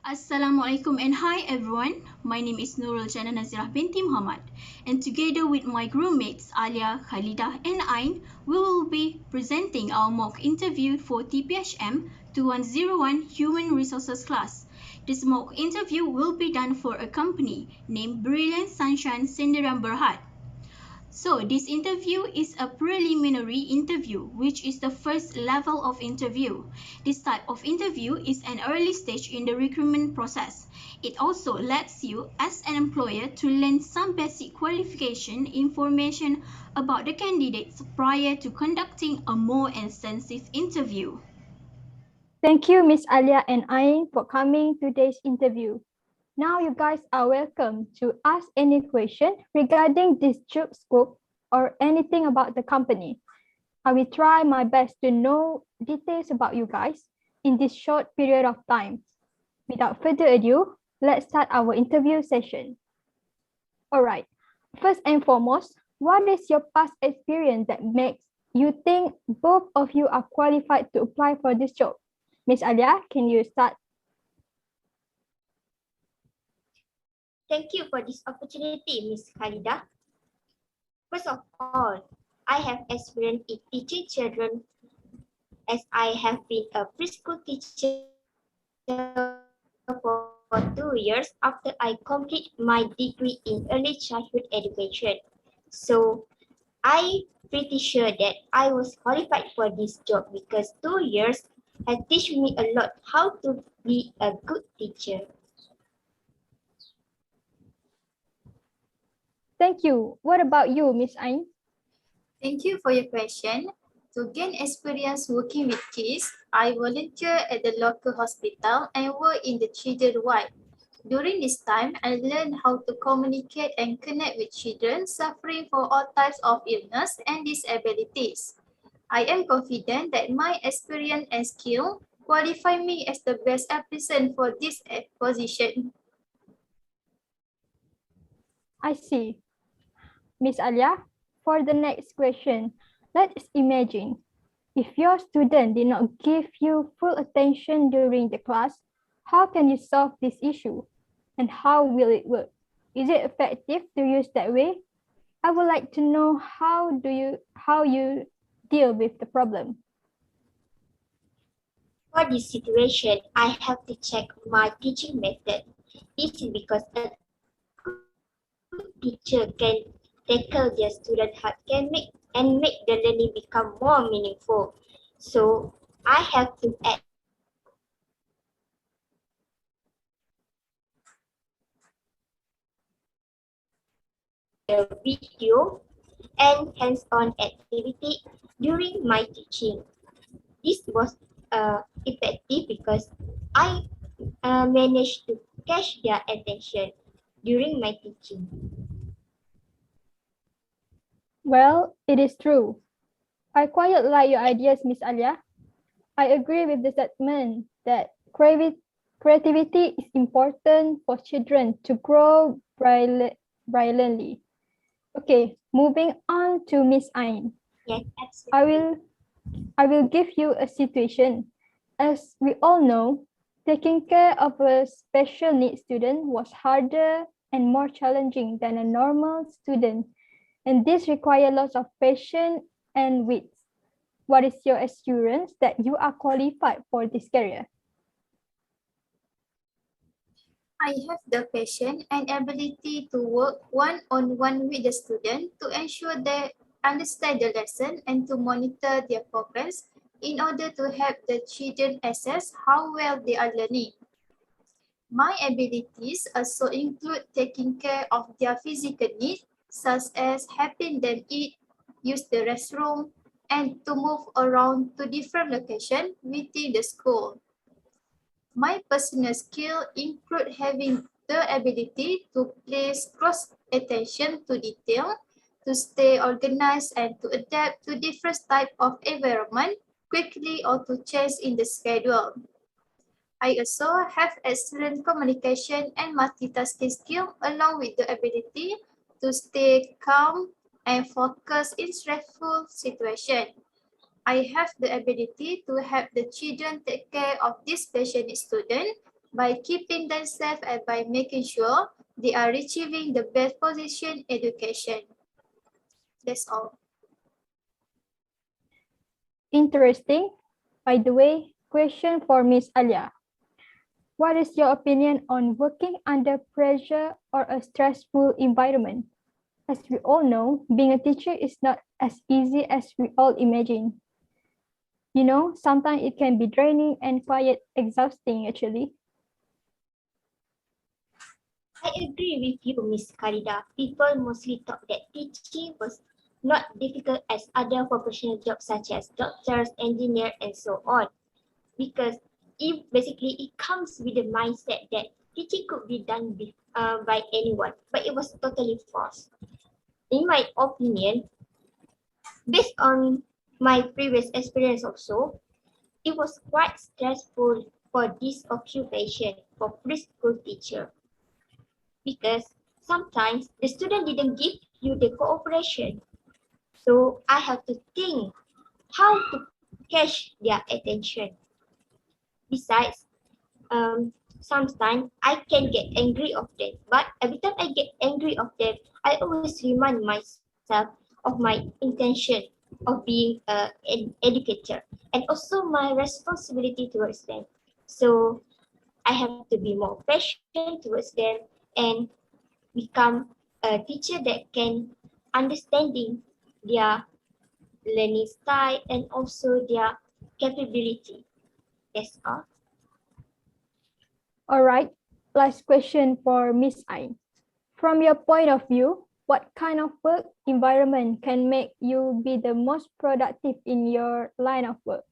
Assalamualaikum and hi everyone. My name is Nuruljannah Nazirah Binti Muhamad, and together with my groupmates Alia, Khalidah and Ain, we will be presenting our mock interview for Tphm 2101 Human Resources class. This mock interview will be done for a company named Brilliant Sunshine Sdn Bhd. So this interview is a preliminary interview, which is the first level of interview. This type of interview is an early stage in the recruitment process. It also lets you as an employer to learn some basic qualification information about the candidates prior to conducting a more extensive interview. Thank you, Miss Alia and Ain, for coming to today's interview. Now you guys are welcome to ask any question regarding this job scope or anything about the company. I will try my best to know details about you guys in this short period of time. Without further ado, let's start our interview session. All right, first and foremost, what is your past experience that makes you think both of you are qualified to apply for this job? Miss Alia, can you start? Thank you for this opportunity, Ms. Khalidah. First of all, I have experience in teaching children as I have been a preschool teacher for 2 years after I completed my degree in early childhood education. So I'm pretty sure that I was qualified for this job because 2 years has taught me a lot how to be a good teacher. Thank you. What about you, Miss Ain? Thank you for your question. To gain experience working with kids, I volunteer at the local hospital and work in the children ward. During this time, I learned how to communicate and connect with children suffering from all types of illness and disabilities. I am confident that my experience and skill qualify me as the best applicant for this position. I see. Miss Alia, for the next question, let's imagine if your student did not give you full attention during the class, how can you solve this issue? And how will it work? Is it effective to use that way? I would like to know how you deal with the problem. For this situation, I have to check my teaching method. This is because a good teacher can tackle their student heart, can make the learning become more meaningful. So I have to add a video and hands-on activity during my teaching. This was effective because I managed to catch their attention during my teaching. Well, it is true. I quite like your ideas, Miss Alia. I agree with the statement that creativity is important for children to grow brilliantly. Okay, moving on to Miss Ain. Yes, absolutely. I will give you a situation. As we all know, taking care of a special needs student was harder and more challenging than a normal student, and this requires lots of patience and wit. What is your assurance that you are qualified for this career? I have the passion and ability to work one-on-one with the student to ensure they understand the lesson and to monitor their progress in order to help the children assess how well they are learning. My abilities also include taking care of their physical needs, such as helping them eat, use the restroom, and to move around to different locations within the school. My personal skill include having the ability to place close attention to detail, to stay organized and to adapt to different types of environment quickly or to change in the schedule. I also have excellent communication and multitasking skill along with the ability to stay calm and focus in stressful situations. I have the ability to help the children take care of this special needs student by keeping them safe and by making sure they are achieving the best position education. That's all. Interesting. By the way, question for Miss Alia. What is your opinion on working under pressure or a stressful environment? As we all know, being a teacher is not as easy as we all imagine. You know, sometimes it can be draining and quite exhausting actually. I agree with you, Miss Khalidah. People mostly thought that teaching was not difficult as other professional jobs such as doctors, engineers, and so on. Because basically it comes with the mindset that teaching could be done by anyone, but it was totally false. In my opinion, based on my previous experience also, it was quite stressful for this occupation for preschool teacher because sometimes the student didn't give you the cooperation. So I have to think how to catch their attention. Besides, sometimes I can get angry of them, but every time I get angry of them, I always remind myself of my intention of being an educator and also my responsibility towards them. So I have to be more patient towards them and become a teacher that can understanding their learning style and also their capability. That's all. All right, last question for Miss Ain. From your point of view, what kind of work environment can make you be the most productive in your line of work?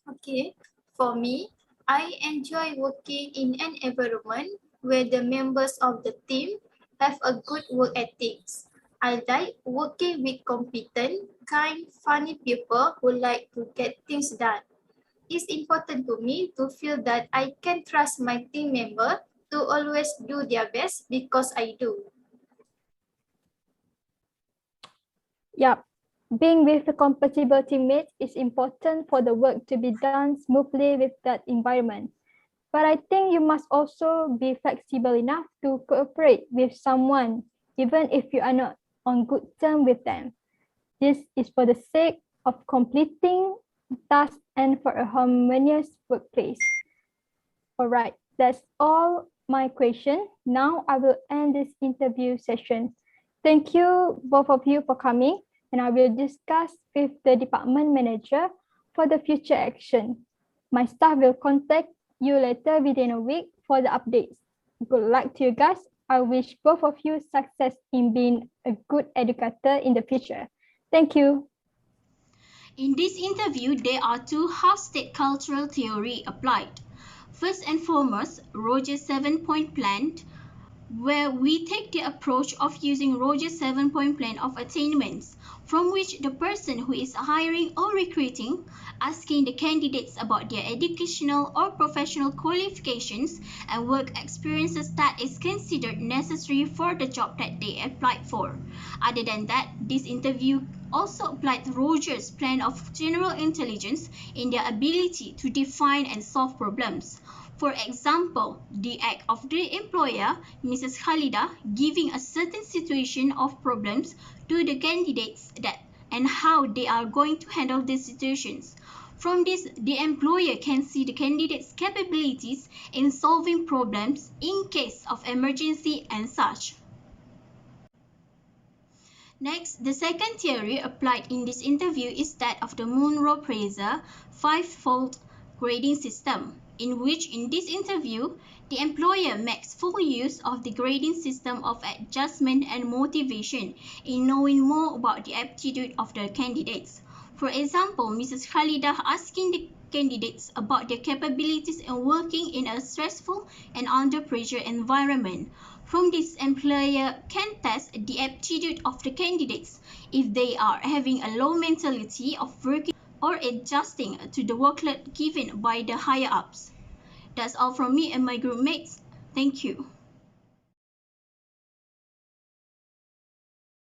Okay, for me, I enjoy working in an environment where the members of the team have a good work ethics. I like working with competent, kind, funny people who like to get things done. It's important to me to feel that I can trust my team member to always do their best because I do. Yep, being with the compatible teammates is important for the work to be done smoothly with that environment. But I think you must also be flexible enough to cooperate with someone, even if you are not on good terms with them. This is for the sake of completing tasks and for a harmonious workplace. All right, that's all my question. Now I will end this interview session. Thank you both of you for coming, and I will discuss with the department manager for the future action. My staff will contact you later within a week for the updates. Good luck to you guys. I wish both of you success in being a good educator in the future. Thank you. In this interview, there are two half-state cultural theory applied. First and foremost, Rogers' 7-point plan, where we take the approach of using Rogers' 7-point plan of attainments, from which the person who is hiring or recruiting, asking the candidates about their educational or professional qualifications and work experiences that is considered necessary for the job that they applied for. Other than that, this interview also applied Rogers' plan of general intelligence in their ability to define and solve problems. For example, the act of the employer, Mrs. Khalidah, giving a certain situation of problems to the candidates and how they are going to handle these situations. From this, the employer can see the candidate's capabilities in solving problems in case of emergency and such. Next, the second theory applied in this interview is that of the Monroe-Fraser five-fold grading system, in which in this interview, the employer makes full use of the grading system of adjustment and motivation in knowing more about the aptitude of the candidates. For example, Mrs. Khalidah asking the candidates about their capabilities in working in a stressful and under pressure environment. From this, employer can test the aptitude of the candidates if they are having a low mentality of working or adjusting to the workload given by the higher ups. That's all from me and my group mates. Thank you.